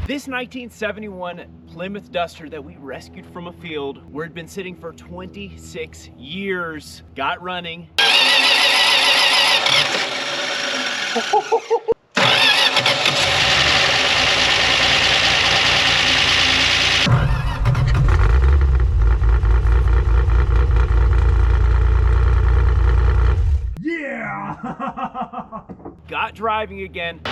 This 1971 Plymouth Duster that we rescued from a field where it had been sitting for 26 years got running. Yeah! Got driving again.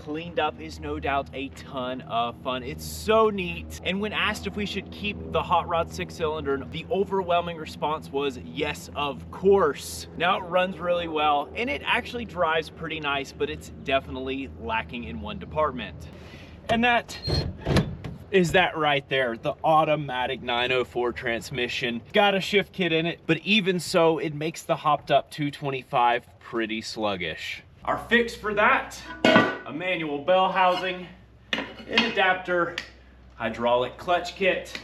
Cleaned up is no doubt a ton of fun. It's so neat. And when asked if we should keep the Hot Rod 6-cylinder, the overwhelming response was yes, of course. Now it runs really well and it actually drives pretty nice, but it's definitely lacking in one department. And that is that right there, the automatic 904 transmission. Got a shift kit in it, but even so, it makes the hopped up 225 pretty sluggish. Our fix for that, a manual bell housing, an adapter, hydraulic clutch kit,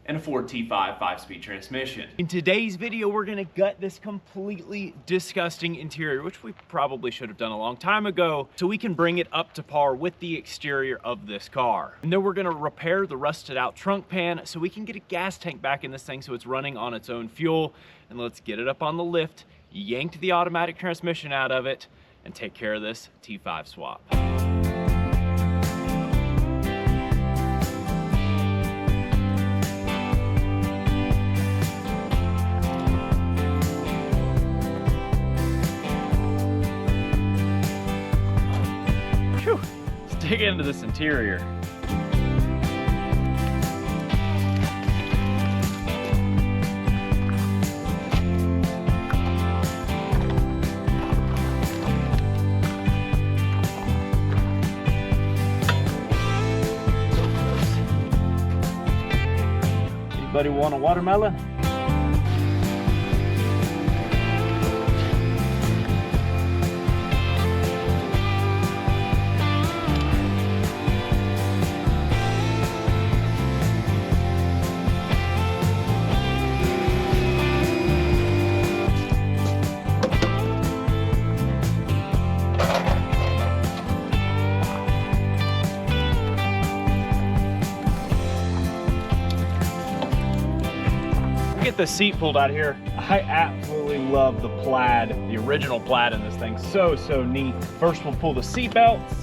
and a Ford T5 5-speed transmission. In today's video, we're gonna gut this completely disgusting interior, which we probably should have done a long time ago, so we can bring it up to par with the exterior of this car. And then we're gonna repair the rusted out trunk pan so we can get a gas tank back in this thing so it's running on its own fuel. And let's get it up on the lift, yank the automatic transmission out of it, and take care of this T5 swap. Whew. Let's dig into this interior. Anybody want a watermelon? The seat pulled out here. I absolutely love the plaid, the original plaid in this thing. So neat. First we'll pull the seat belts.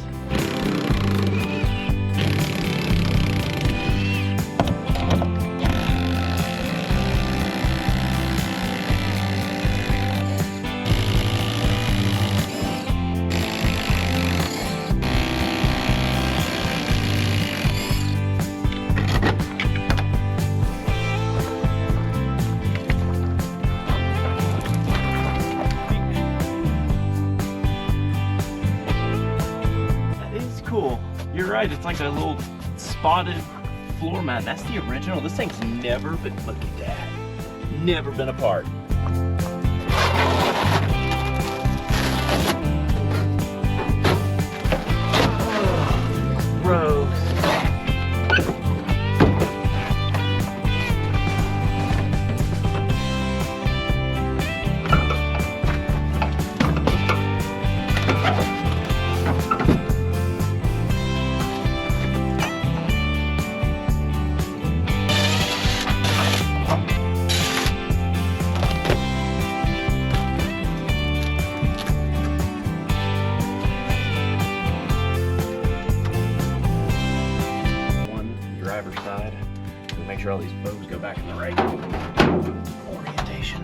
You're right, it's like a little spotted floor mat. That's the original. This thing's never been, look at that, never been apart. Gross. Side. We'll make sure all these bows go back in the right orientation.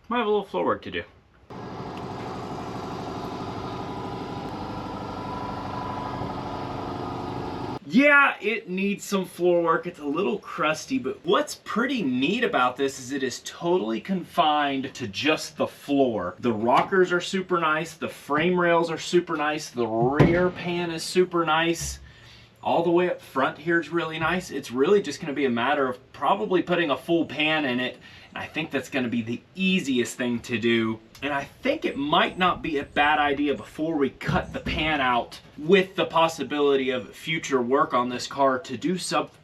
Might have a little floor work to do. Yeah, it needs some floor work. It's a little crusty, but what's pretty neat about this is it is totally confined to just the floor. The rockers are super nice, the frame rails are super nice, the rear pan is super nice. All the way up front here is really nice. It's really just gonna be a matter of probably putting a full pan in it. And I think that's gonna be the easiest thing to do. And I think it might not be a bad idea before we cut the pan out, with the possibility of future work on this car, to do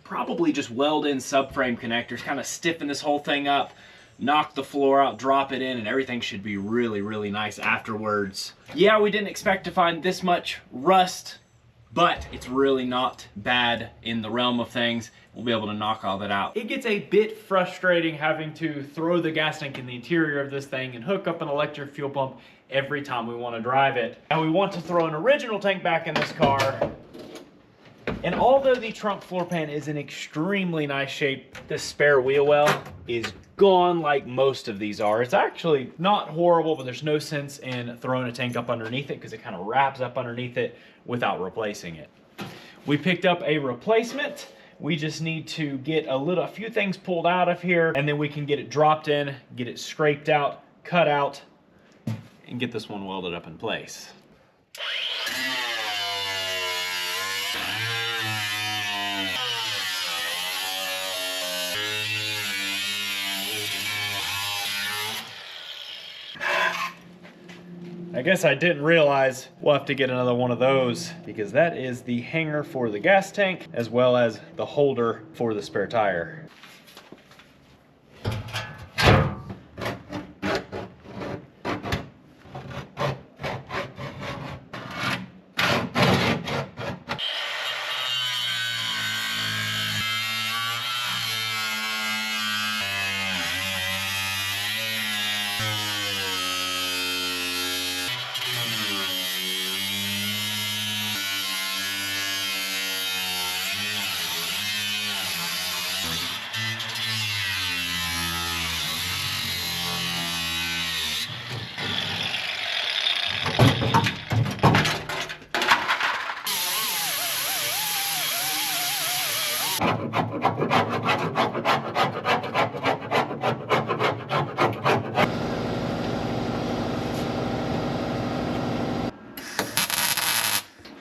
probably just weld in subframe connectors, kind of stiffen this whole thing up, knock the floor out, drop it in, and everything should be really, really nice afterwards. Yeah, we didn't expect to find this much rust, but it's really not bad in the realm of things. We'll be able to knock all that out. It gets a bit frustrating having to throw the gas tank in the interior of this thing and hook up an electric fuel pump every time we want to drive it. And we want to throw an original tank back in this car. And although the trunk floor pan is in extremely nice shape, this spare wheel well is gone like most of these are. It's actually not horrible, but there's no sense in throwing a tank up underneath it because it kind of wraps up underneath it without replacing it. We picked up a replacement. We just need to get a few things pulled out of here, and then we can get it dropped in, get it scraped out, cut out, and get this one welded up in place. I guess I didn't realize we'll have to get another one of those, because that is the hanger for the gas tank as well as the holder for the spare tire.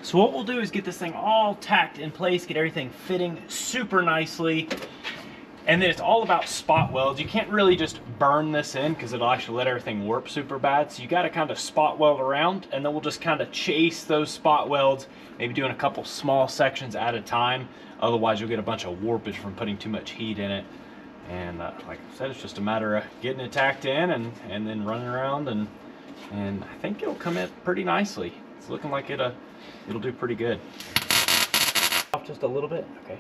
So what we'll do is get this thing all tacked in place, get everything fitting super nicely. And then it's all about spot welds. You can't really just burn this in because it'll actually let everything warp super bad. So you got to kind of spot weld around, and then we'll just kind of chase those spot welds, maybe doing a couple small sections at a time. Otherwise you'll get a bunch of warpage from putting too much heat in it. And like I said, it's just a matter of getting it tacked in and then running around, and I think it'll come in pretty nicely. It's looking like it'll do pretty good. Off just a little bit, okay.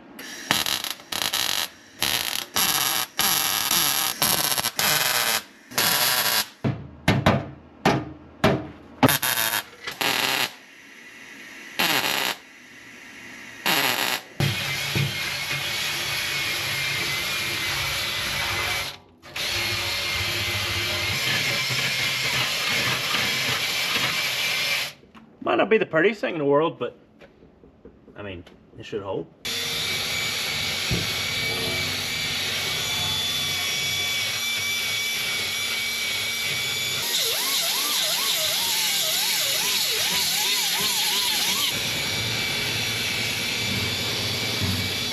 Might not be the prettiest thing in the world, but I mean, it should hold.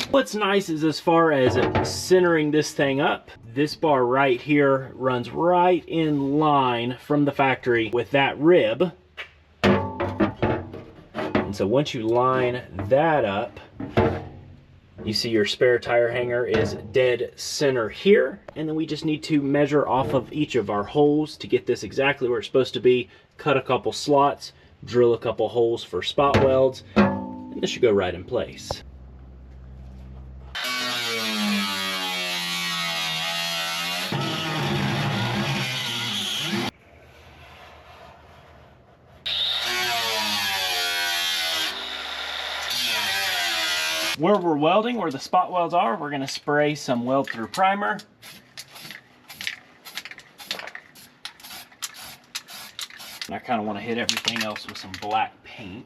What's nice is, as far as centering this thing up, this bar right here runs right in line from the factory with that rib. And so once you line that up, you see your spare tire hanger is dead center here. And then we just need to measure off of each of our holes to get this exactly where it's supposed to be. Cut a couple slots, drill a couple holes for spot welds, and this should go right in place. Where we're welding, where the spot welds are, we're gonna spray some weld through primer. And I kind of want to hit everything else with some black paint.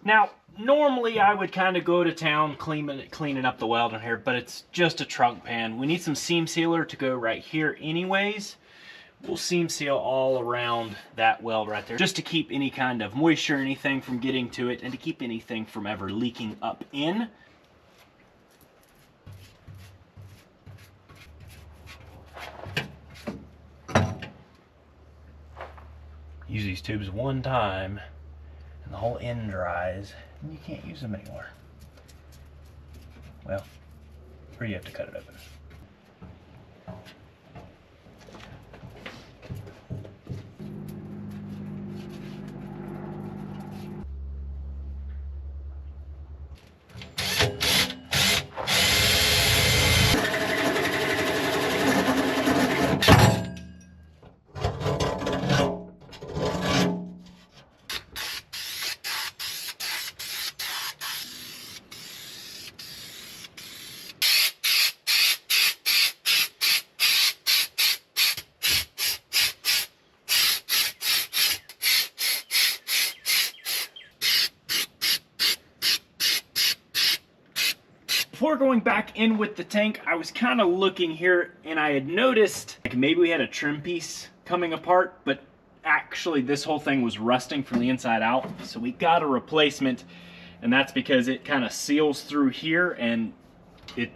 Now, normally I would kind of go to town cleaning up the welding here, but it's just a trunk pan. We need some seam sealer to go right here anyways. We'll seam seal all around that weld right there, just to keep any kind of moisture or anything from getting to it, and to keep anything from ever leaking up in. Use these tubes one time and the whole end dries and you can't use them anymore. Well, or you have to cut it open. Before going back in with the tank, I was kind of looking here and I had noticed like maybe we had a trim piece coming apart, but actually this whole thing was rusting from the inside out. So we got a replacement, and that's because it kind of seals through here and it's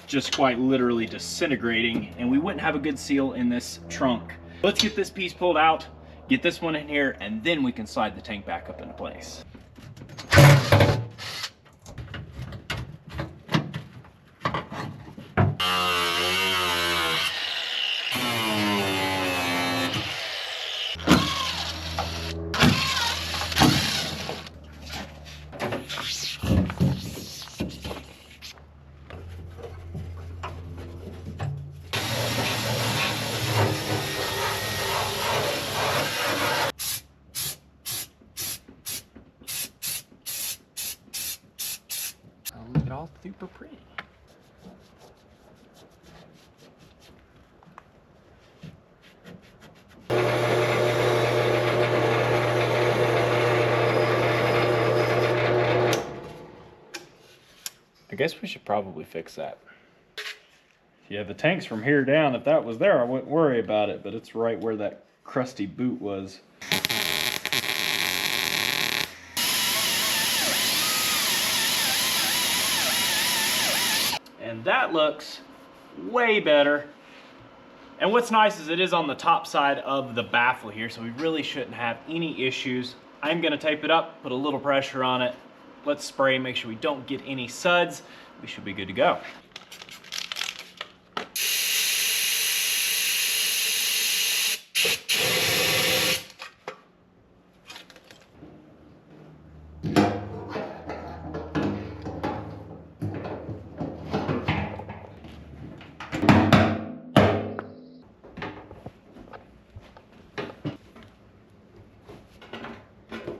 just quite literally disintegrating, and we wouldn't have a good seal in this trunk. Let's get this piece pulled out, get this one in here, and then we can slide the tank back up into place. It all super pretty. I guess we should probably fix that. Yeah, the tank's from here down. If that was there, I wouldn't worry about it, but it's right where that crusty boot was. And that looks way better. And what's nice is it is on the top side of the baffle here, so we really shouldn't have any issues. I'm gonna tape it up, put a little pressure on it. Let's spray, make sure we don't get any suds. We should be good to go.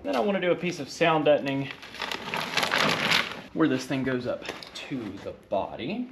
Then I want to do a piece of sound deadening where this thing goes up to the body.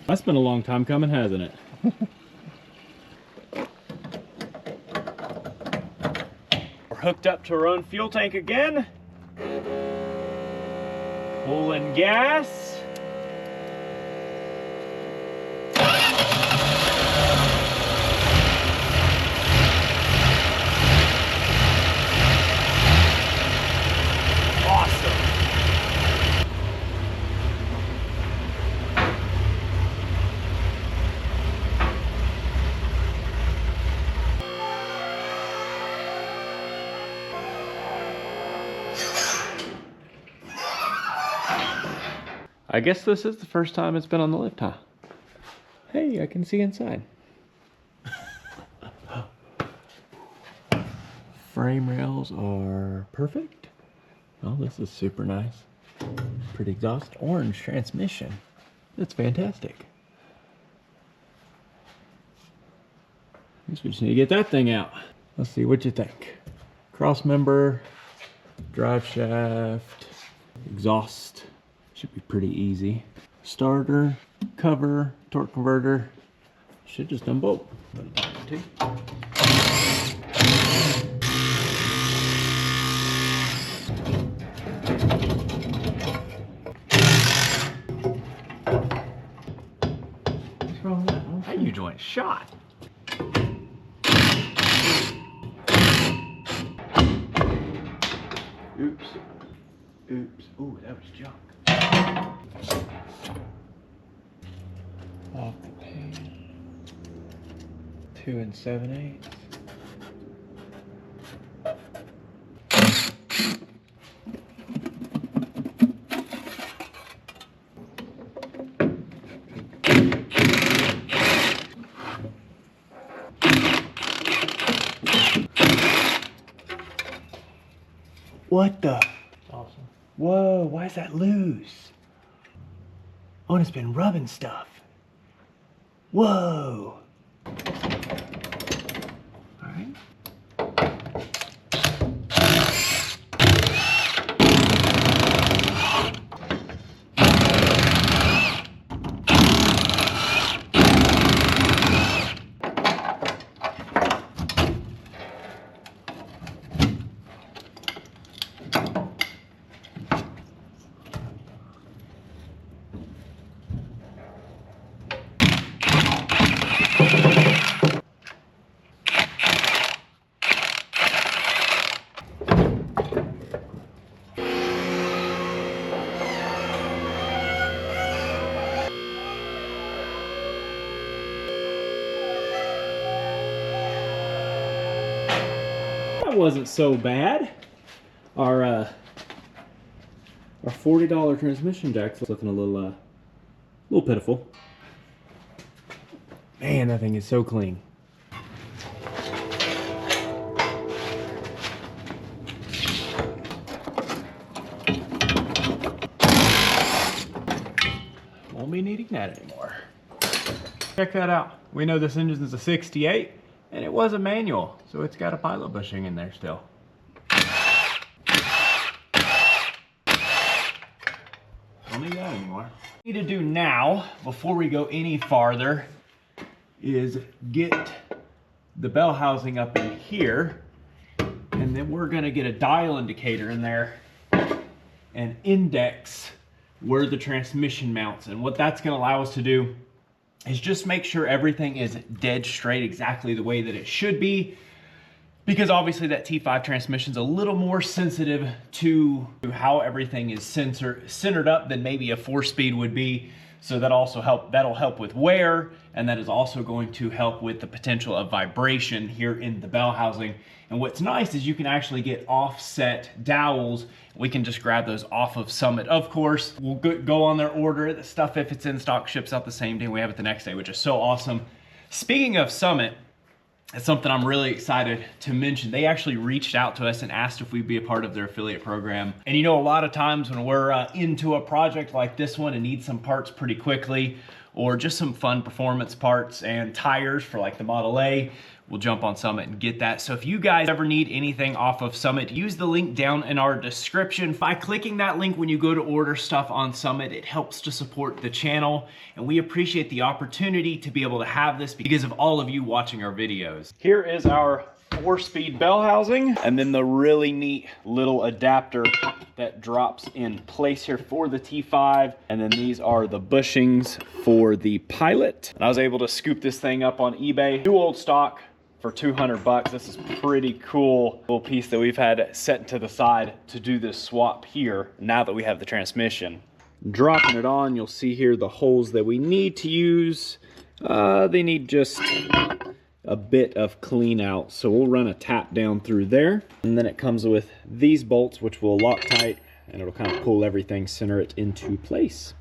That's been a long time coming, hasn't it? We're hooked up to our own fuel tank again. Pulling gas. I guess this is the first time it's been on the lift, huh? Hey, I can see inside. Frame rails are perfect. Oh, this is super nice. Pretty exhaust. Orange transmission. That's fantastic. I guess we just need to get that thing out. Let's see what you think. Cross member, drive shaft, exhaust. Should be pretty easy. Starter, cover, torque converter. Should just done both. What's wrong with that? That U-joint shot. Oops. Oops. Ooh, that was junk. Off the pan. 2 7/8. What the? Awesome. Whoa, why is that loose? Oh, and it's been rubbing stuff. Whoa. All right. That wasn't so bad. Our $40 transmission jack's looking a little pitiful. Man, that thing is so clean. Won't be needing that anymore. Check that out. We know this engine is a 68. And it was a manual, so it's got a pilot bushing in there still. Don't need that anymore. What we need to do now, before we go any farther, is get the bell housing up in here, and then we're gonna get a dial indicator in there and index where the transmission mounts. And what that's gonna allow us to do is just make sure everything is dead straight exactly the way that it should be, because obviously that T5 transmission is a little more sensitive to how everything is centered up than maybe a 4-speed would be. So that'll help with wear, and that is also going to help with the potential of vibration here in the bell housing. And what's nice is you can actually get offset dowels. We can just grab those off of Summit. Of course, we'll go on their order. The stuff, if it's in stock, ships out the same day. We have it the next day, which is so awesome. Speaking of Summit, it's something I'm really excited to mention. They actually reached out to us and asked if we'd be a part of their affiliate program. And you know, a lot of times when we're into a project like this one and need some parts pretty quickly, or just some fun performance parts and tires for like the Model A, we'll jump on Summit and get that. So if you guys ever need anything off of Summit, use the link down in our description. By clicking that link when you go to order stuff on Summit, it helps to support the channel, and we appreciate the opportunity to be able to have this because of all of you watching our videos. Here is our 4-speed bell housing, and then the really neat little adapter that drops in place here for the T5. And then these are the bushings for the Pilot. And I was able to scoop this thing up on eBay, new old stock, for 200 bucks. This is pretty cool little piece that we've had set to the side to do this swap here now that we have the transmission. Dropping it on, you'll see here the holes that we need to use. They need just a bit of clean out, so we'll run a tap down through there, and then it comes with these bolts which will lock tight, and it'll kind of pull everything, center it into place.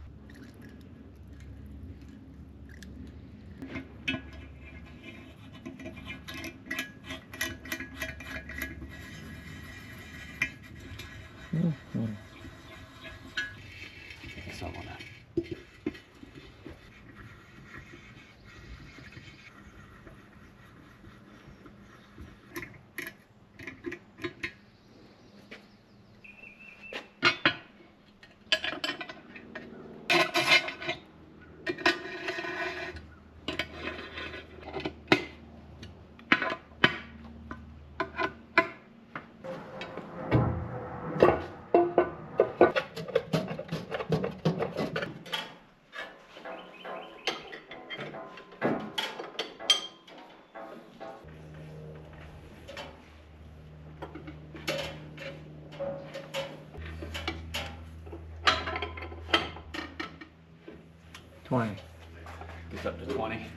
Gets up to 20.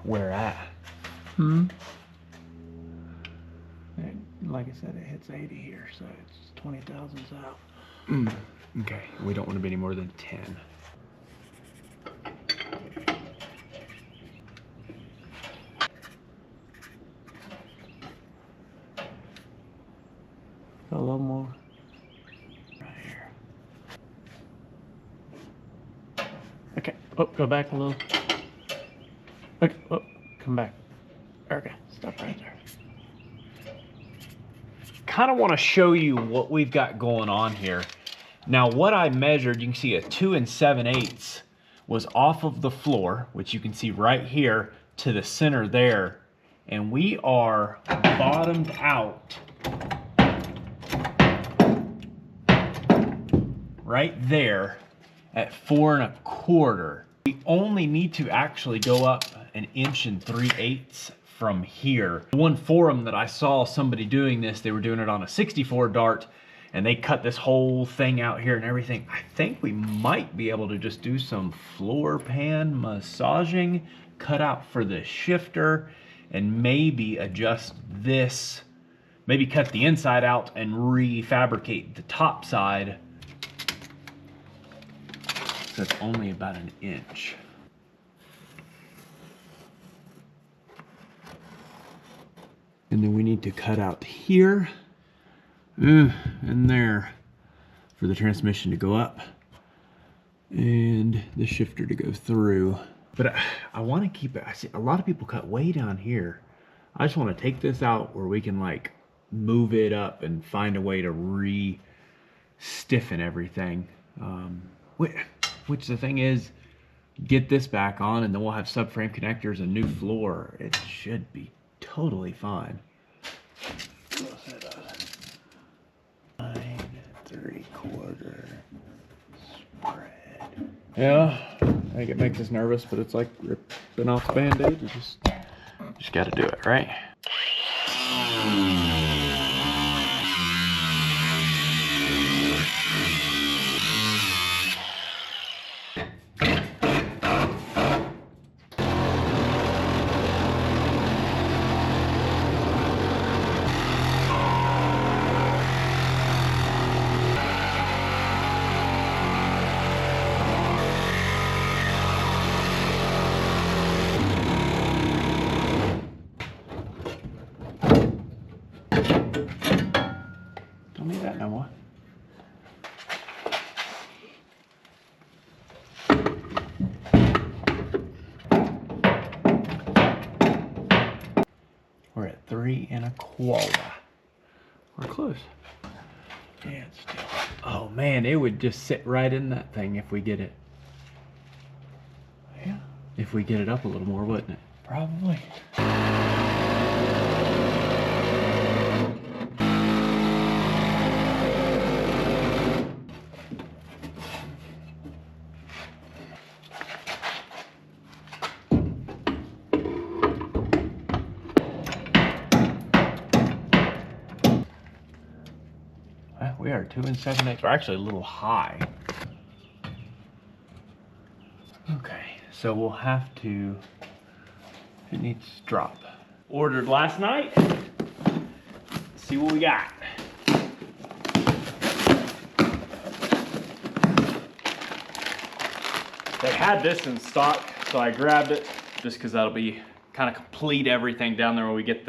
Where at? Like I said, it hits 80 here, so it's 20,000 out. Okay, we don't want to be any more than 10. A little more. Right here. Okay. Oh, go back a little. Okay. Oh, come back. Okay. Stop right there. Kind of want to show you what we've got going on here. Now, what I measured, you can see a 2 7/8 was off of the floor, which you can see right here to the center there. And we are bottomed out right there at 4 1/4. We only need to actually go up 1 3/8 from here. One forum that I saw somebody doing this, they were doing it on a 64 dart, and they cut this whole thing out here and everything. I think we might be able to just do some floor pan massaging, cut out for the shifter, and maybe adjust this, maybe cut the inside out and refabricate the top side. So it's only about 1 inch. And then we need to cut out here and there for the transmission to go up and the shifter to go through. But I want to keep it, I see a lot of people cut way down here. I just want to take this out where we can like move it up and find a way to re-stiffen everything. Which the thing is, get this back on and then we'll have subframe connectors and new floor. It should be totally fine. 9 3/4 spread. Yeah, I think it makes us nervous, but it's like ripping off the Band-Aid. You just got to do it, right? Whoa. We're close. Yeah, it's still. Oh man, it would just sit right in that thing if we get it. Yeah. If we get it up a little more, wouldn't it? Probably. We are 2 7/8. We're actually a little high. Okay, so we'll have to. It needs to drop. Ordered last night. Let's see what we got. They had this in stock, so I grabbed it just because that'll be kind of complete everything down there when we get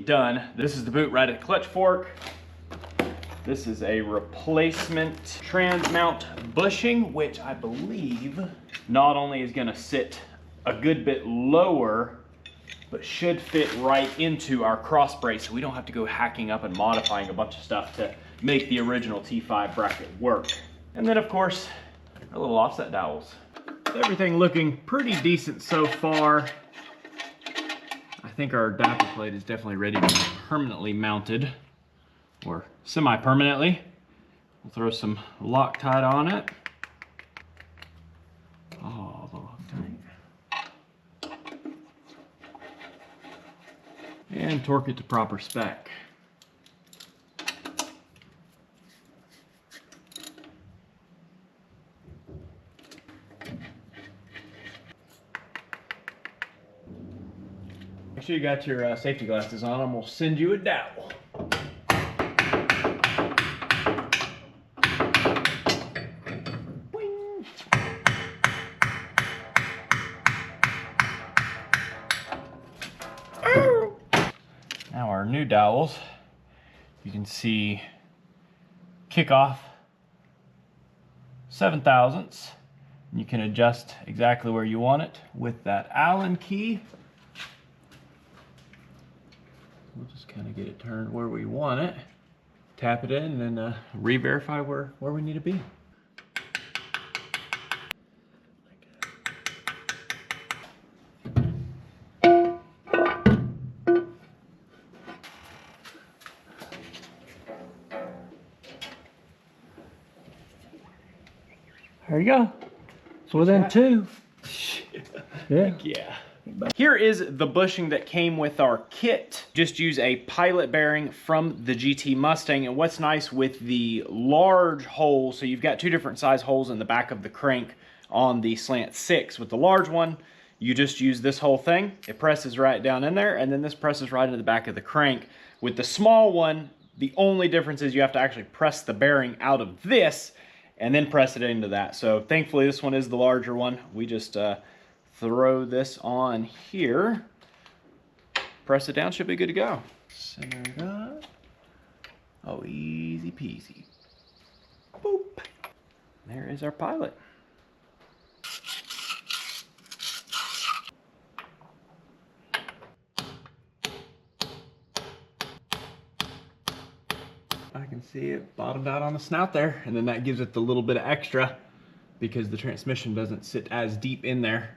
done. This is the boot right at the clutch fork. This is a replacement trans mount bushing, which I believe not only is gonna sit a good bit lower, but should fit right into our cross brace, so we don't have to go hacking up and modifying a bunch of stuff to make the original T5 bracket work. And then of course, our little offset dowels. Everything looking pretty decent so far. I think our adapter plate is definitely ready to be permanently mounted, or semi-permanently. We'll throw some Loctite on it. Oh, the Loctite. And torque it to proper spec. Make sure you got your safety glasses on, and we'll send you a dowel. Now our new dowels, you can see kickoff 7/1000. You can adjust exactly where you want it with that Allen key. We'll just kind of get it turned where we want it, tap it in, and then re-verify where we need to be. There you go. So within 2. Yeah. Yeah. Here is the bushing that came with our kit. Just use a pilot bearing from the GT Mustang. And what's nice with the large hole, so you've got 2 different size holes in the back of the crank on the slant 6. With the large one, you just use this whole thing. It presses right down in there, and then this presses right into the back of the crank. With the small one, the only difference is you have to actually press the bearing out of this and then press it into that. So thankfully this one is the larger one. We just throw this on here, press it down, should be good to go. Center it up. Oh, easy peasy. Boop. There is our pilot. I can see it bottomed out on the snout there, and then that gives it the little bit of extra because the transmission doesn't sit as deep in there.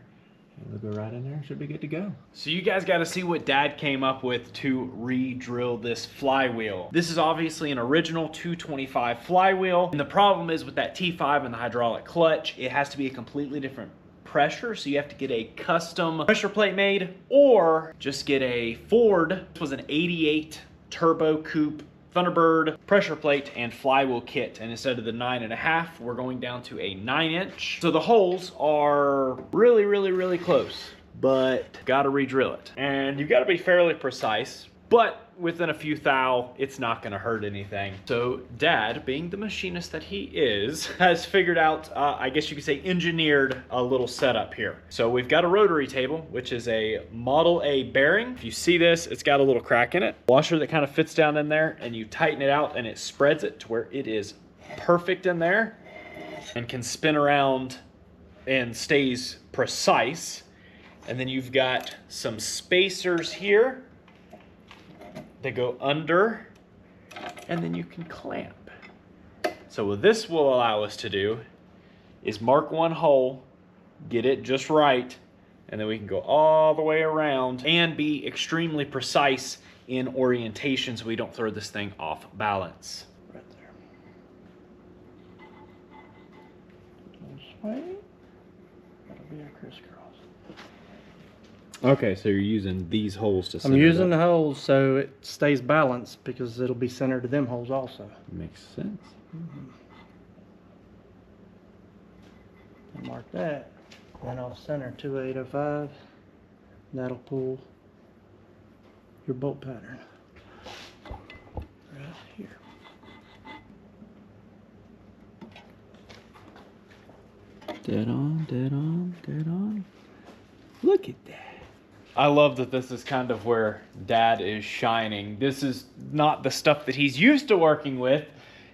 And we'll go right in there, should be good to go. So you guys got to see what Dad came up with to re-drill this flywheel. This is obviously an original 225 flywheel, and the problem is with that T5 and the hydraulic clutch, it has to be a completely different pressure, so you have to get a custom pressure plate made, or just get a Ford. This was an 88 turbo coupe Thunderbird pressure plate and flywheel kit, and instead of the 9.5, we're going down to a 9-inch. So the holes are really close, but gotta re-drill it. And you've got to be fairly precise, but within a few thou, it's not gonna hurt anything. So Dad, being the machinist that he is, has figured out, I guess you could say engineered a little setup here. So we've got a rotary table, which is a Model A bearing. If you see this, it's got a little crack in it. Washer that kind of fits down in there, and you tighten it out and it spreads it to where it is perfect in there and can spin around and stays precise. And then you've got some spacers here They go under, and then you can clamp. So what this will allow us to do is mark one hole, get it just right, and then we can go all the way around and be extremely precise in orientation so we don't throw this thing off balance. Right there. This way. That'll be a crisscross. Okay, so you're using these holes to center I'm using the holes so it stays balanced because it'll be centered to them holes also. Makes sense. And mark that. Then I'll center 2805. That'll pull your bolt pattern right here. Dead on, dead on, dead on. Look at that. I love that this is kind of where Dad is shining. This is not the stuff that he's used to working with.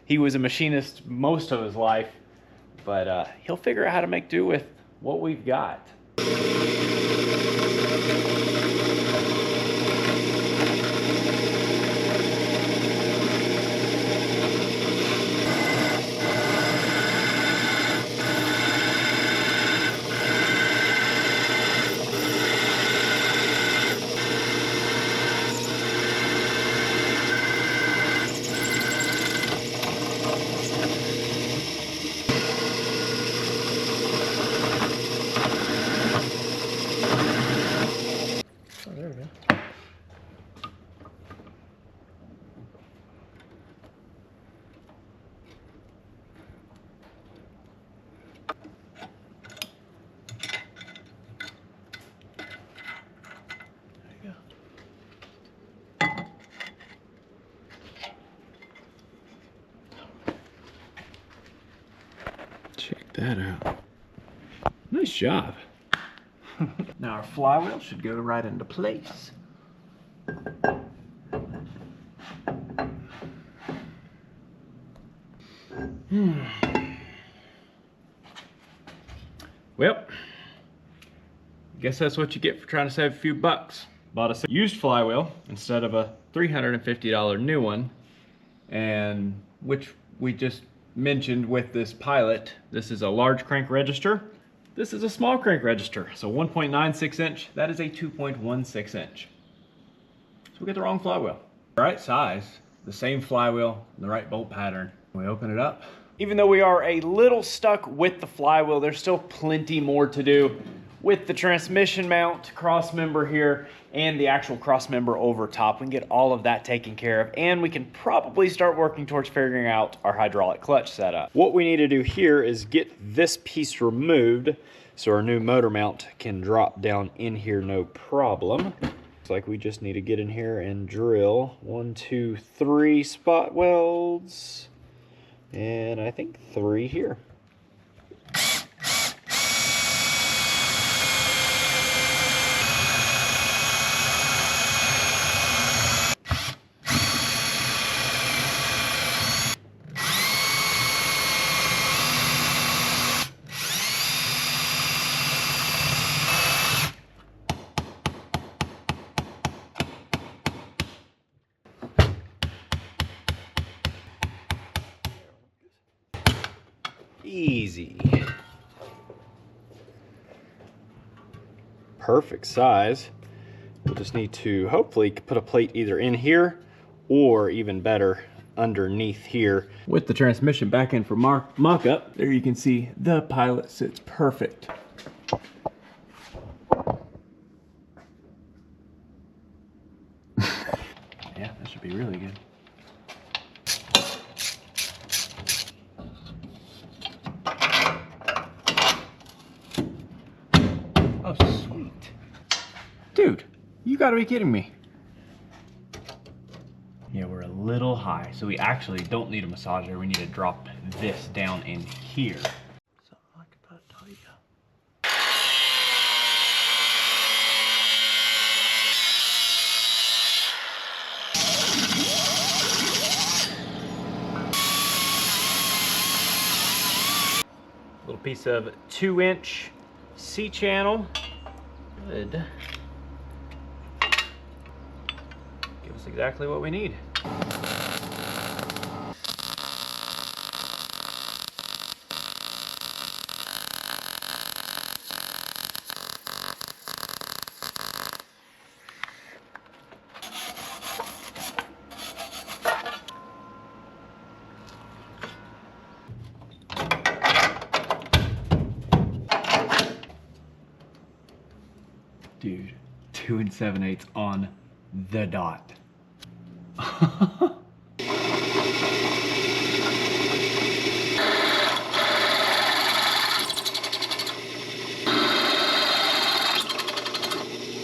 He was a machinist most of his life, but he'll figure out how to make do with what we've got. Oh, there we go. There you go. Check that out. Nice job. Now our flywheel should go right into place. Well, guess that's what you get for trying to save a few bucks. Bought a used flywheel instead of a $350 new one, and which we just mentioned with this pilot. This is a large crank register. This is a small crank register, so 1.96 inch, that is a 2.16 inch. So we get the wrong flywheel. The right size, the same flywheel, the right bolt pattern. We open it up. Even though we are a little stuck with the flywheel, there's still plenty more to do with the transmission mount, cross member here, and the actual cross member over top. We can get all of that taken care of, and we can probably start working towards figuring out our hydraulic clutch setup. What we need to do here is get this piece removed so our new motor mount can drop down in here no problem. Looks like we just need to get in here and drill 1, 2, 3 spot welds, and I think 3 here. Easy. Perfect size. We'll just need to hopefully put a plate either in here or even better underneath here. With the transmission back in for mock-up, there you can see the pilot sits perfect. Yeah, that should be really good. Oh, sweet. Dude, you gotta be kidding me. Yeah, we're a little high, so we actually don't need a massager. We need to drop this down in here. Something like that, tell you. Little piece of 2-inch C-channel. Good. Gives That's exactly what we need. Dude, 2 7/8 on the dot.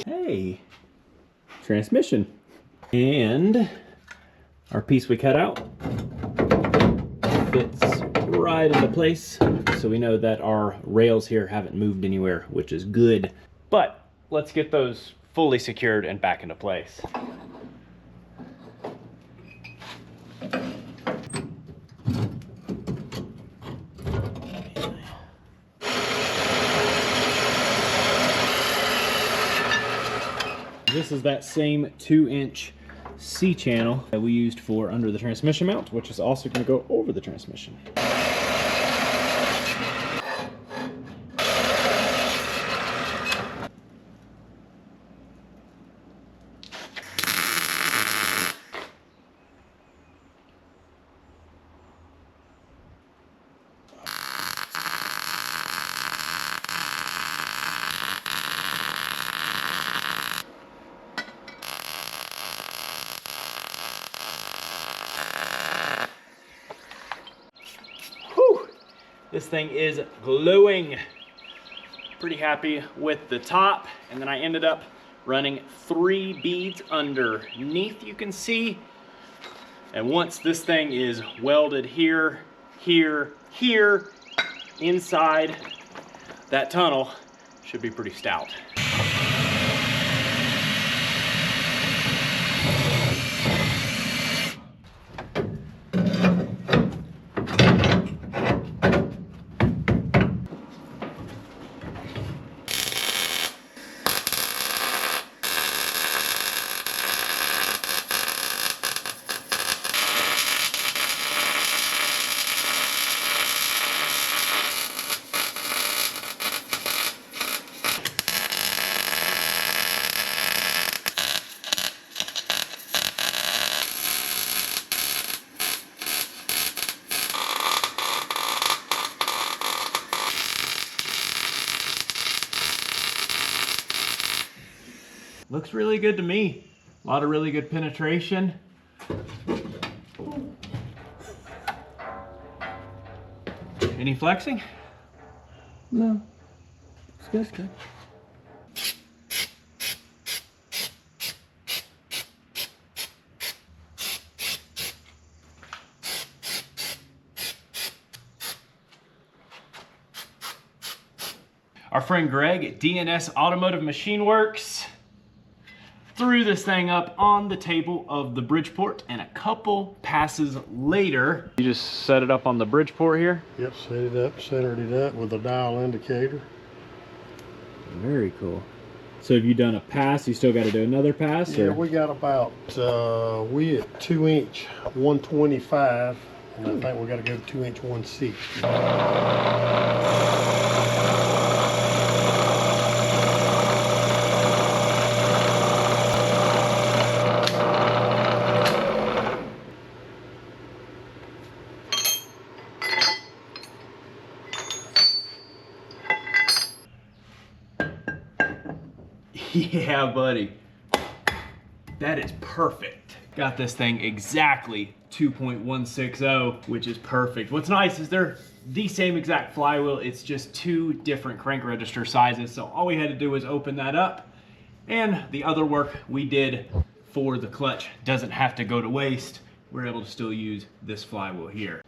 Hey, transmission. And our piece we cut out fits right into place. So we know that our rails here haven't moved anywhere, which is good. But let's get those fully secured and back into place. This is that same 2-inch C-channel that we used for under the transmission mount, which is also going to go over the transmission. This thing is glowing. Pretty happy with the top. And then I ended up running 3 beads underneath, you can see. And once this thing is welded here, here, here, inside that tunnel, should be pretty stout. Looks really good to me. A lot of really good penetration. Any flexing? No. It's good, it's good. Our friend Greg at DNS Automotive Machine Works threw this thing up on the table of the Bridgeport, and a couple passes later, you just set it up on the Bridgeport here? Yep, set it up, centered it up with a dial indicator. Very cool. So have you done a pass? You still got to do another pass? Yeah, or? we got about, we at 2-inch 125, and I think we got to go 2-inch 160. Yeah, buddy. That is perfect. Got this thing exactly 2.160, which is perfect. What's nice is they're the same exact flywheel. It's just 2 different crank register sizes. So all we had to do was open that up, and the other work we did for the clutch doesn't have to go to waste. We're able to still use this flywheel here.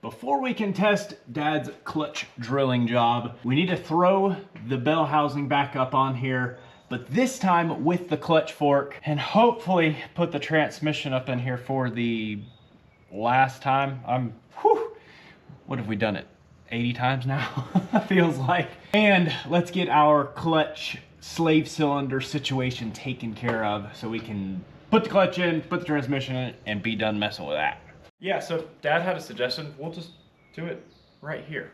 Before we can test Dad's clutch drilling job, we need to throw the bell housing back up on here, but this time with the clutch fork, and hopefully put the transmission up in here for the last time. What have we done it? 80 times now, feels like. And let's get our clutch slave cylinder situation taken care of so we can put the clutch in, put the transmission in, and be done messing with that. Yeah, so Dad had a suggestion. We'll just do it right here.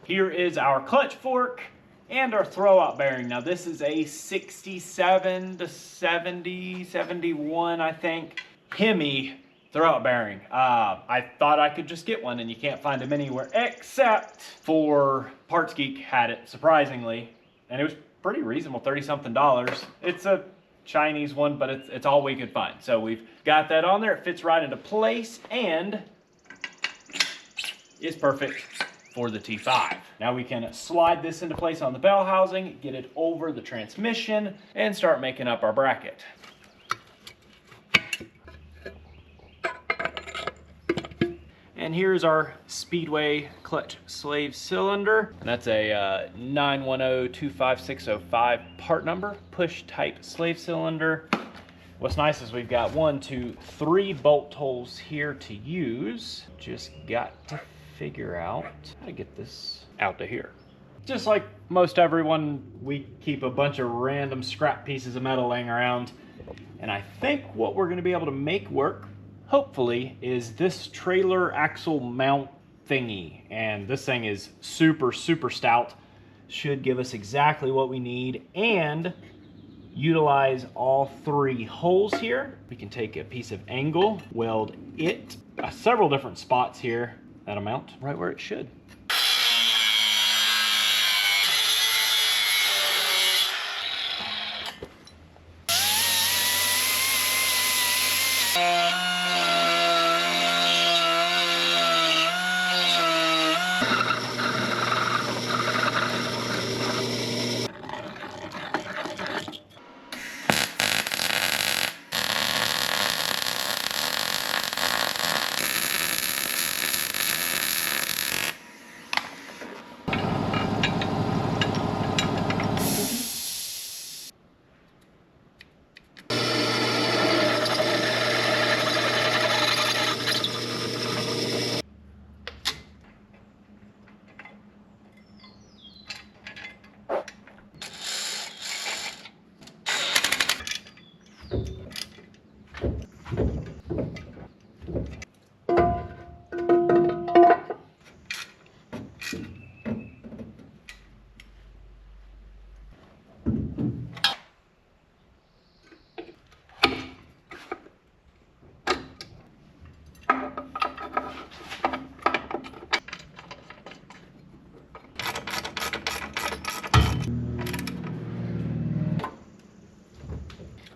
Here is our clutch fork and our throwout bearing. Now this is a 67 to 70, 71, I think, Hemi throwout bearing. I thought I could just get one, and you can't find them anywhere except for Parts Geek had it, surprisingly, and it was pretty reasonable, $30-something. It's a Chinese one, but it's all we could find. So we've got that on there. It fits right into place and is perfect for the T5. Now we can slide this into place on the bell housing, get it over the transmission, and start making up our bracket. And here's our Speedway clutch slave cylinder. And that's a 910-25605 part number, push type slave cylinder. What's nice is we've got 1, 2, 3 bolt holes here to use. Just got to figure out how to get this out to here. Just like most everyone, we keep a bunch of random scrap pieces of metal laying around. And I think what we're gonna be able to make work, hopefully, is this trailer axle mount thingy. And this thing is super, super stout. Should give us exactly what we need and utilize all 3 holes here. We can take a piece of angle, weld it, several different spots here. That'll mount right where it should.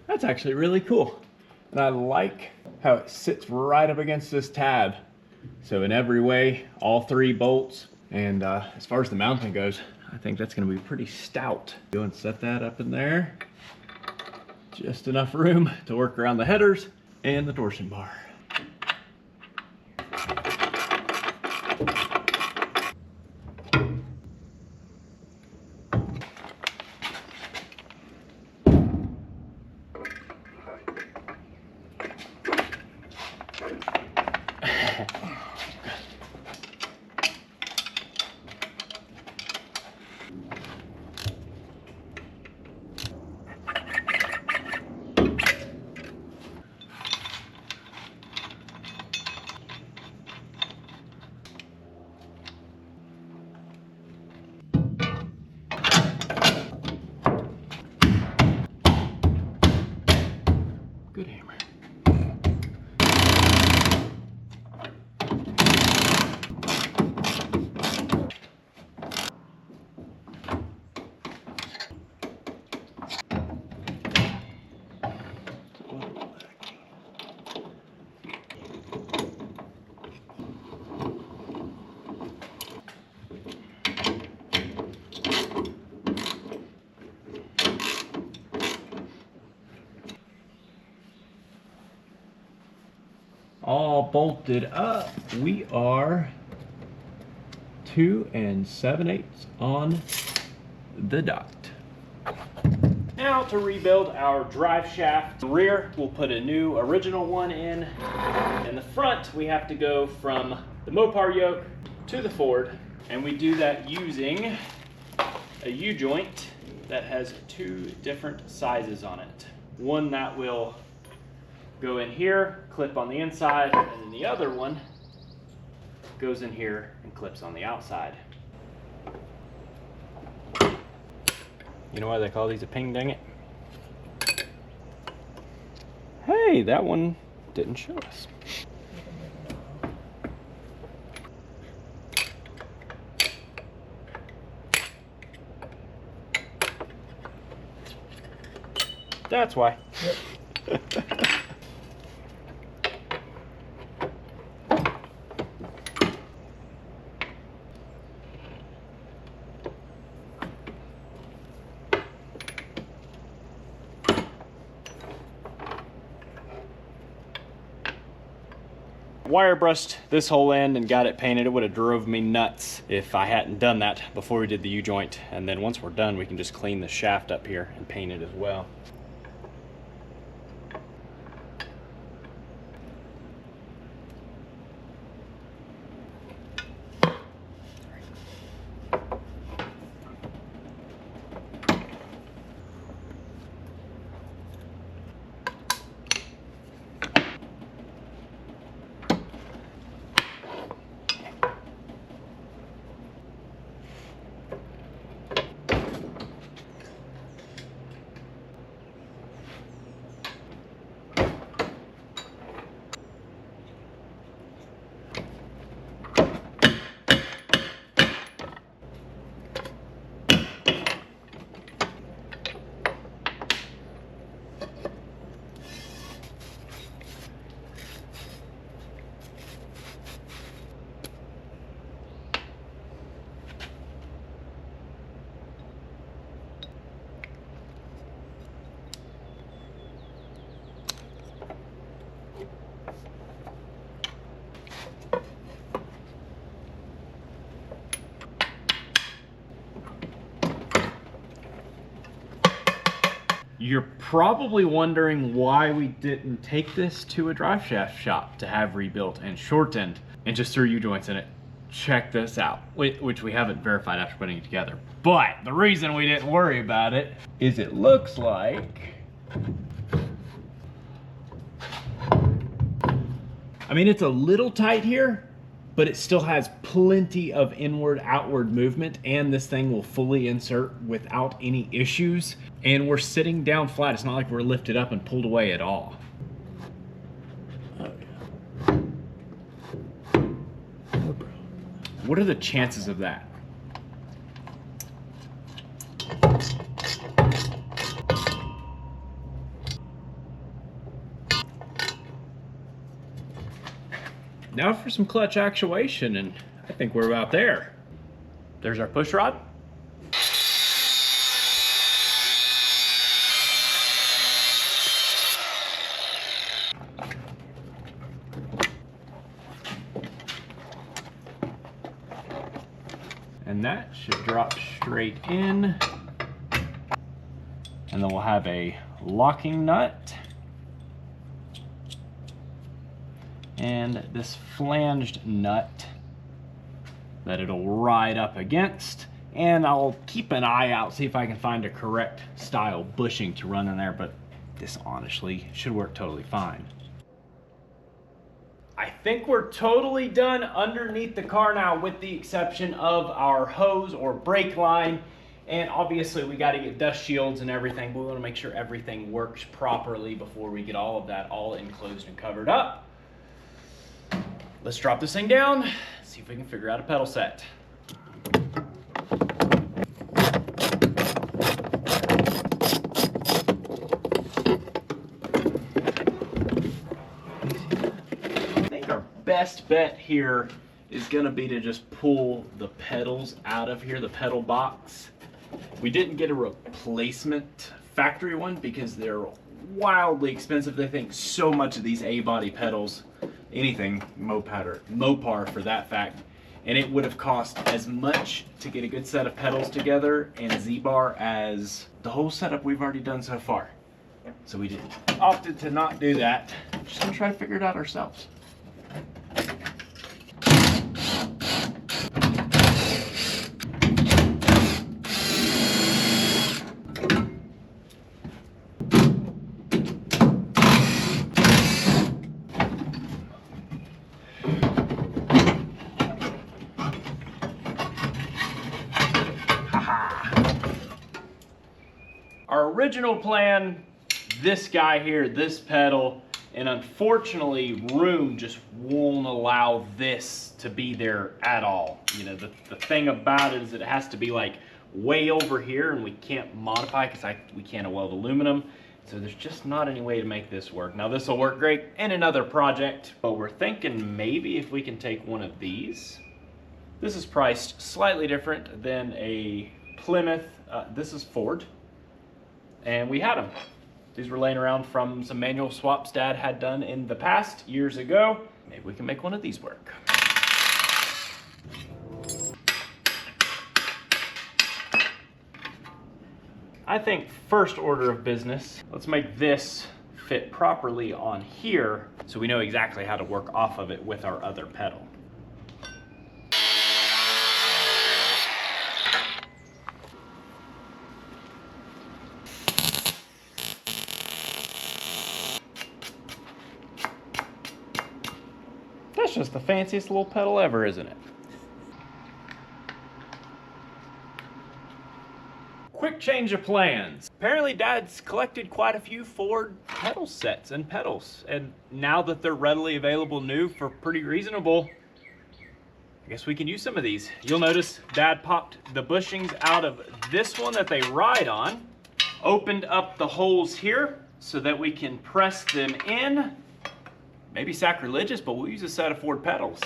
That's actually really cool. And I like how it sits right up against this tab. So in every way, all 3 bolts. And as far as the mounting goes, I think that's gonna be pretty stout. Go and set that up in there. Just enough room to work around the headers and the torsion bar. Good hammer. All bolted up. We are 2 7/8 on the dot. Now to rebuild our drive shaft. The rear, we'll put a new original one in. In the front, we have to go from the Mopar yoke to the Ford, and we do that using a U-joint that has two different sizes on it. One that will go in here, clip on the inside, and then the other one goes in here and clips on the outside. You know why they call these a ping dang it? Hey, that one didn't show us. That's why. Yep. Wire brushed this whole end and got it painted. It would have drove me nuts if I hadn't done that before we did the U-joint. And then once we're done, we can just clean the shaft up here and paint it as well. You're probably wondering why we didn't take this to a drive shaft shop to have rebuilt and shortened and just threw U-joints in it. Check this out, which we haven't verified after putting it together. But the reason we didn't worry about it is it looks like, I mean, it's a little tight here, but it still has plenty of inward outward movement, and this thing will fully insert without any issues. And we're sitting down flat. It's not like we're lifted up and pulled away at all. Oh, yeah. No problem. What are the chances of that? Now for some clutch actuation, and I think we're about there. There's our push rod. And that should drop straight in. And then we'll have a locking nut. And this flanged nut that it'll ride up against. And I'll keep an eye out, see if I can find a correct style bushing to run in there, but this honestly should work totally fine. I think we're totally done underneath the car now, with the exception of our hose or brake line. And obviously we got to get dust shields and everything, but we want to make sure everything works properly before we get all of that all enclosed and covered up. Let's drop this thing down, see if we can figure out a pedal set. I think our best bet here is gonna be to just pull the pedals out of here, the pedal box. We didn't get a replacement factory one because they're wildly expensive. They think so much of these A-body pedals, anything Mopar for that fact, and it would have cost as much to get a good set of pedals together and Z-bar as the whole setup we've already done so far. So we opted to not do that. Just gonna try to figure it out ourselves. Our original plan, this guy here, this pedal, and unfortunately room just won't allow this to be there at all. You know, the thing about it is that it has to be like way over here, and we can't modify because we can't weld aluminum. So there's just not any way to make this work. Now this will work great in another project, but we're thinking maybe if we can take one of these. This is priced slightly different than a Plymouth. This is Ford. And we had them. These were laying around from some manual swaps Dad had done in the past, years ago. Maybe we can make one of these work. I think first order of business, let's make this fit properly on here so we know exactly how to work off of it with our other pedal. That's just the fanciest little pedal ever, isn't it? Quick change of plans. Apparently Dad's collected quite a few Ford pedal sets and pedals, and now that they're readily available new for pretty reasonable, I guess we can use some of these. You'll notice Dad popped the bushings out of this one that they ride on, opened up the holes here so that we can press them in. Maybe sacrilegious, but we'll use a set of Ford pedals.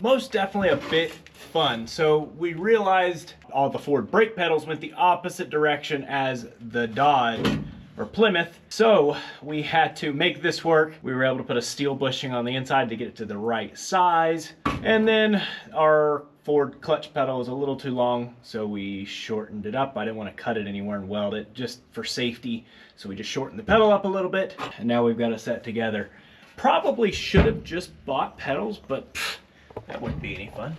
Most definitely a bit fun. So we realized all the Ford brake pedals went the opposite direction as the Dodge or Plymouth. So we had to make this work. We were able to put a steel bushing on the inside to get it to the right size. And then our Ford clutch pedal was a little too long, so we shortened it up. I didn't want to cut it anywhere and weld it just for safety. So we just shortened the pedal up a little bit. And now we've got it set together. Probably should have just bought pedals, but that wouldn't be any fun.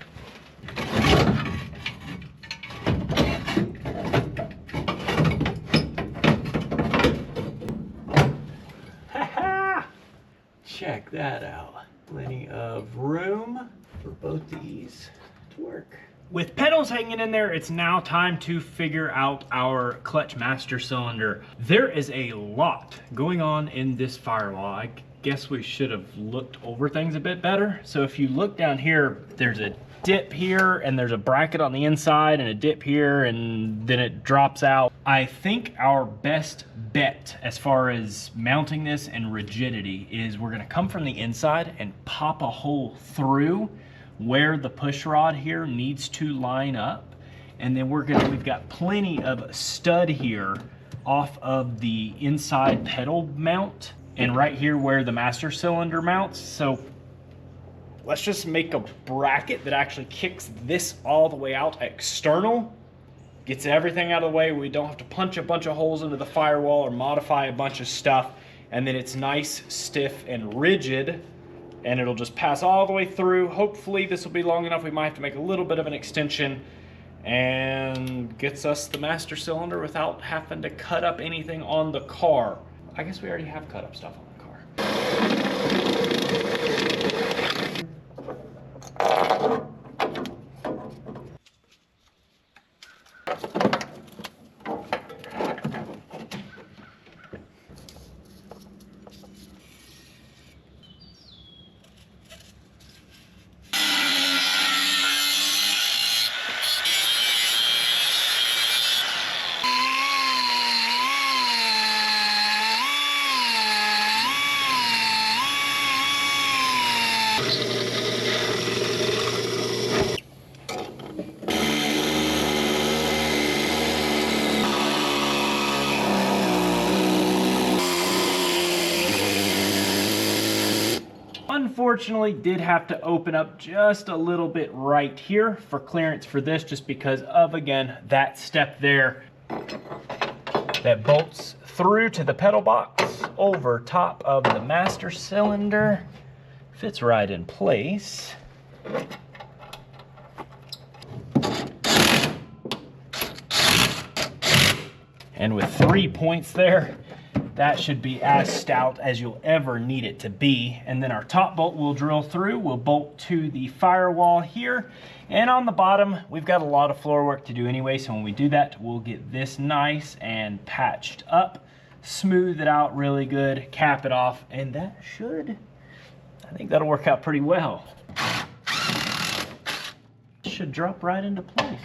Check that out. Plenty of room for both these to work. With pedals hanging in there, it's now time to figure out our clutch master cylinder. There is a lot going on in this firewall. I guess we should have looked over things a bit better. So if you look down here, there's a dip here and there's a bracket on the inside and a dip here, and then it drops out. I think our best bet as far as mounting this and rigidity is we're gonna come from the inside and pop a hole through where the push rod here needs to line up. And then we've got plenty of stud here off of the inside pedal mount and right here where the master cylinder mounts. So let's just make a bracket that actually kicks this all the way out external, gets everything out of the way. We don't have to punch a bunch of holes into the firewall or modify a bunch of stuff. And then it's nice, stiff, and rigid, and it'll just pass all the way through. Hopefully this will be long enough. We might have to make a little bit of an extension, and gets us the master cylinder without having to cut up anything on the car. I guess we already have cut up stuff on the car. unfortunately did have to open up just a little bit right here for clearance for this, just because of, again, that step there that bolts through to the pedal box over top of the master cylinder. Fits right in place. And with 3 points there, that should be as stout as you'll ever need it to be. And then our top bolt will drill through, we'll bolt to the firewall here. And on the bottom, we've got a lot of floor work to do anyway, so when we do that, we'll get this nice and patched up, smooth it out really good, cap it off, and that should, I think that'll work out pretty well. Should drop right into place.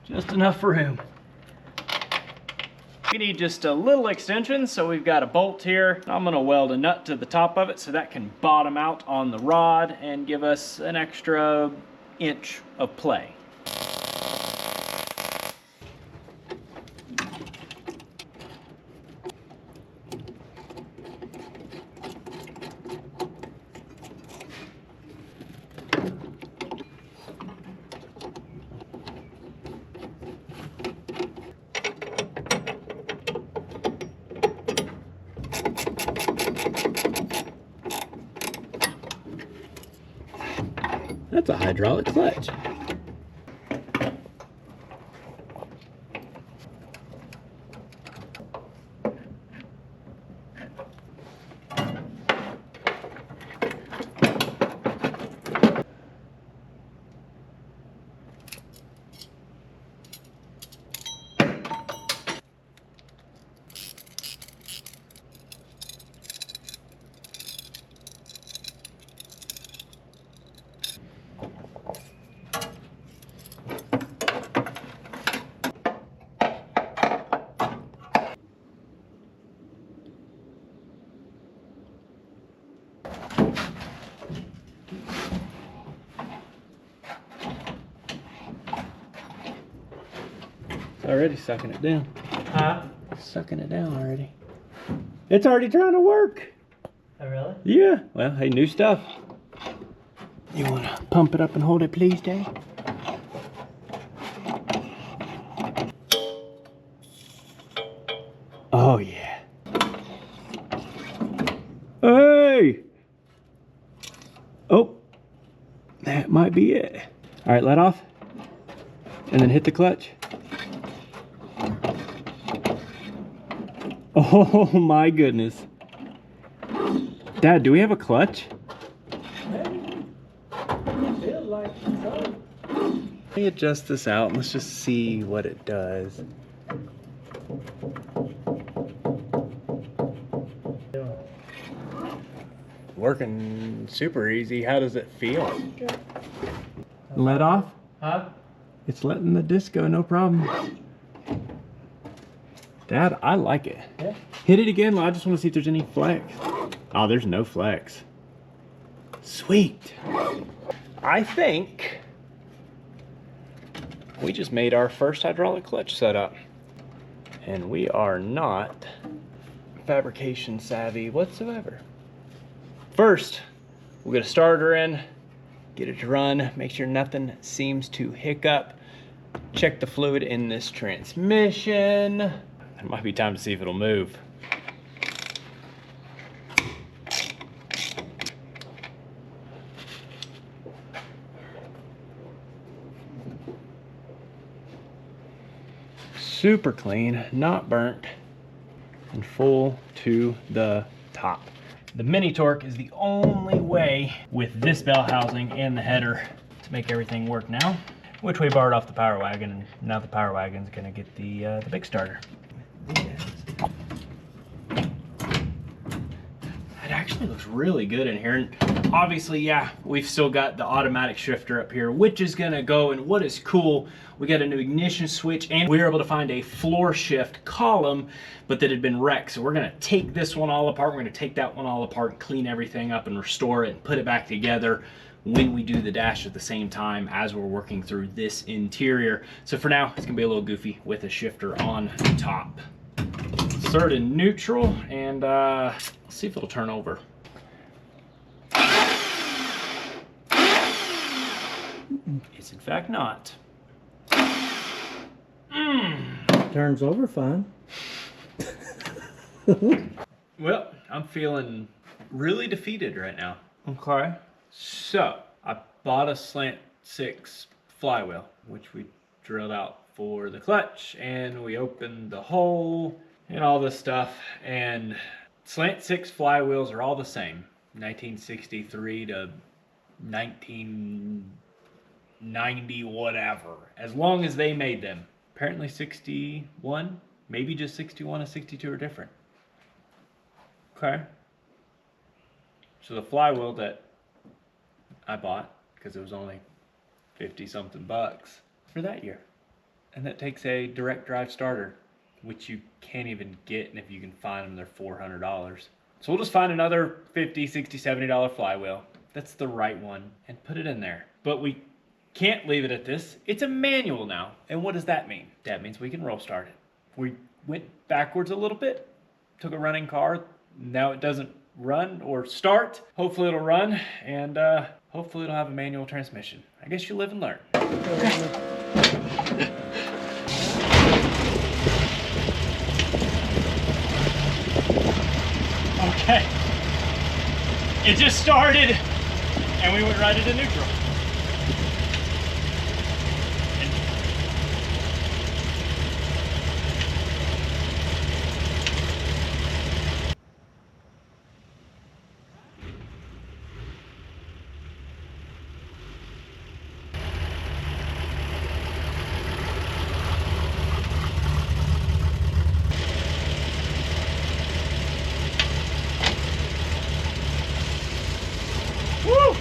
Just enough room. We need just a little extension, so we've got a bolt here. I'm gonna weld a nut to the top of it so that can bottom out on the rod and give us an extra inch of play. That's a hydraulic clutch. Already sucking it down. Huh? Sucking it down already. It's already trying to work. Oh, really? Yeah. Well, hey, new stuff. You want to pump it up and hold it, please, Dave? Oh, yeah. Hey! Oh, that might be it. All right, let off. And then hit the clutch. Oh my goodness. Dad, do we have a clutch? Let me adjust this out and let's just see what it does. Working super easy. How does it feel? Let off? Huh? It's letting the disc go, no problem. Dad, I like it. Yeah. Hit it again. I just want to see if there's any flex. Oh, there's no flex. Sweet. I think we just made our first hydraulic clutch setup. And we are not fabrication savvy whatsoever. First, we'll get a starter in, get it to run, make sure nothing seems to hiccup. Check the fluid in this transmission. It might be time to see if it'll move. Super clean, not burnt, and full to the top. The mini torque is the only way with this bell housing and the header to make everything work now, which we borrowed off the Power Wagon, and now the Power Wagon's gonna get the big starter. It actually looks really good in here, and obviously, yeah, we've still got the automatic shifter up here, which is gonna go, and what is cool, we got a new ignition switch, and we were able to find a floor shift column, but that had been wrecked. So we're gonna take this one all apart, we're gonna take that one all apart, and clean everything up and restore it and put it back together when we do the dash at the same time as we're working through this interior. So for now, it's gonna be a little goofy with a shifter on top. Third in neutral, and let's see if it'll turn over. It's in fact not. Turns over fine. Well, I'm feeling really defeated right now. Okay. So, I bought a slant 6 flywheel, which we drilled out for the clutch, and we opened the hole and all this stuff. And slant 6 flywheels are all the same, 1963 to 1990 whatever, as long as they made them. Apparently 61, maybe just 61 and 62 are different. Okay. So the flywheel that I bought, because it was only 50 something bucks for that year. And that takes a direct drive starter, which you can't even get, and if you can find them, they're $400. So we'll just find another $50, $60, $70 flywheel. That's the right one, and put it in there. But we can't leave it at this. It's a manual now. And what does that mean? That means we can roll start it. We went backwards a little bit, took a running car. Now it doesn't run or start. Hopefully it'll run, and hopefully it'll have a manual transmission. I guess you live and learn. Okay. It just started, and we went right into neutral. Woo!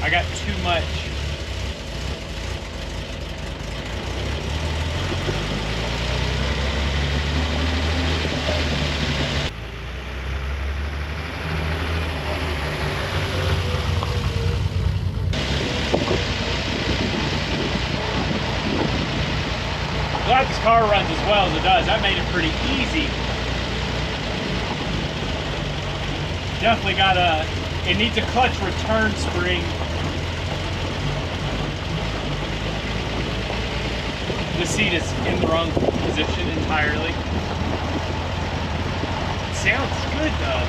I got too much. Glad this car runs as well as it does. That made it pretty easy. Definitely got it needs a clutch return spring. The seat is in the wrong position entirely. It sounds good though.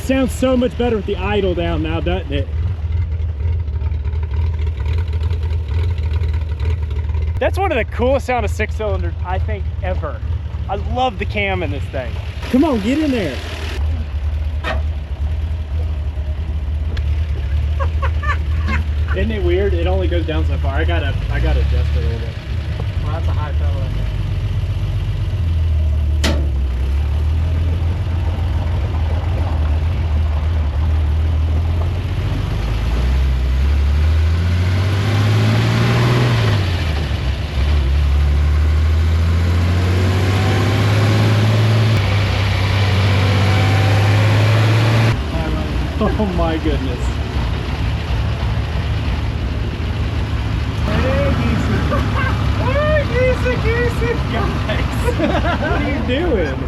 It sounds so much better with the idle down now, doesn't it? That's one of the coolest sound of 6-cylinders I think ever. I love the cam in this thing. Come on, get in there. Isn't it weird? It only goes down so far. I gotta adjust it a little bit. Well, that's a high fellow. Oh my goodness. Hey, guys. What are you doing?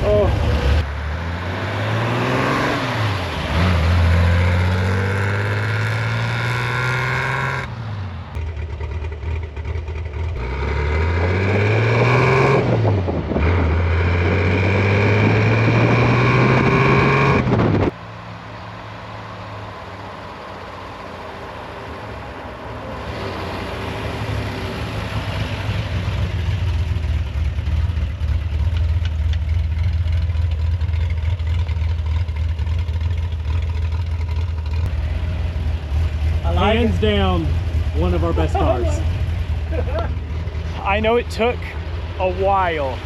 Oh. Hands down, one of our best cars. I know it took a while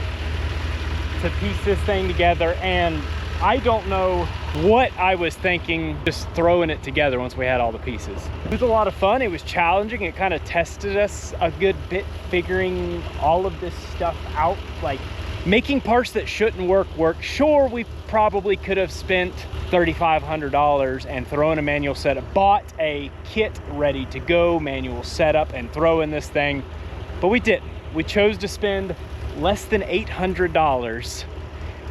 to piece this thing together, and I don't know what I was thinking just throwing it together once we had all the pieces. It was a lot of fun. It was challenging. It kind of tested us a good bit, figuring all of this stuff out, like making parts that shouldn't work. Sure, we probably could have spent $3,500 and thrown a manual setup, bought a kit ready to go, manual setup, and throw in this thing, but we didn't. We chose to spend less than $800.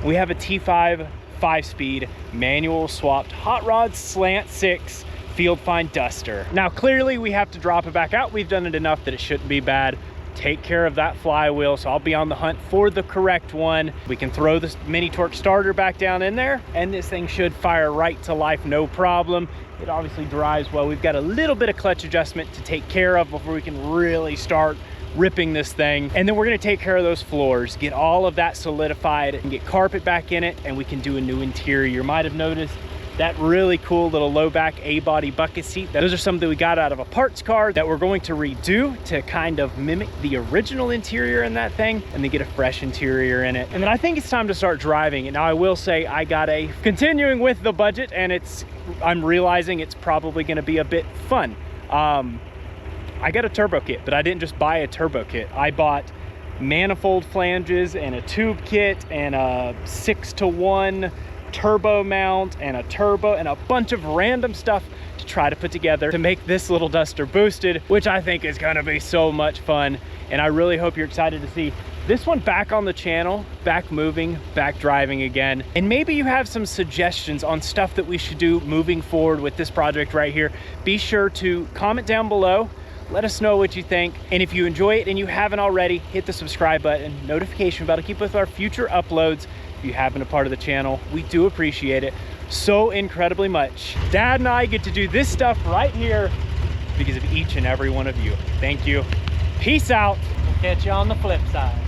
We have a T5 5-speed manual swapped hot rod slant 6 field find duster. Now clearly we have to drop it back out. We've done it enough that it shouldn't be bad. Take care of that flywheel, so I'll be on the hunt for the correct one. We can throw this mini torque starter back down in there, and this thing should fire right to life, no problem. It obviously drives well. We've got a little bit of clutch adjustment to take care of before we can really start ripping this thing. And then we're gonna take care of those floors, get all of that solidified, and get carpet back in it, and we can do a new interior. You might have noticed that really cool little low back A-body bucket seat. Those are something we got out of a parts car that we're going to redo to kind of mimic the original interior in that thing, and then get a fresh interior in it. And then I think it's time to start driving it. Now I will say I got a, continuing with the budget, and I'm realizing it's probably gonna be a bit fun. I got a turbo kit, but I didn't just buy a turbo kit. I bought manifold flanges and a tube kit and a 6-to-1 turbo mount and a turbo and a bunch of random stuff to try to put together to make this little duster boosted, which I think is gonna be so much fun. And I really hope you're excited to see this one back on the channel, back moving, back driving again. And maybe you have some suggestions on stuff that we should do moving forward with this project right here. Be sure to comment down below. Let us know what you think. And if you enjoy it and you haven't already, hit the subscribe button, notification bell to keep with our future uploads. If you have been a part of the channel, we do appreciate it so incredibly much. Dad and I get to do this stuff right here because of each and every one of you. Thank you. Peace out. We'll catch you on the flip side.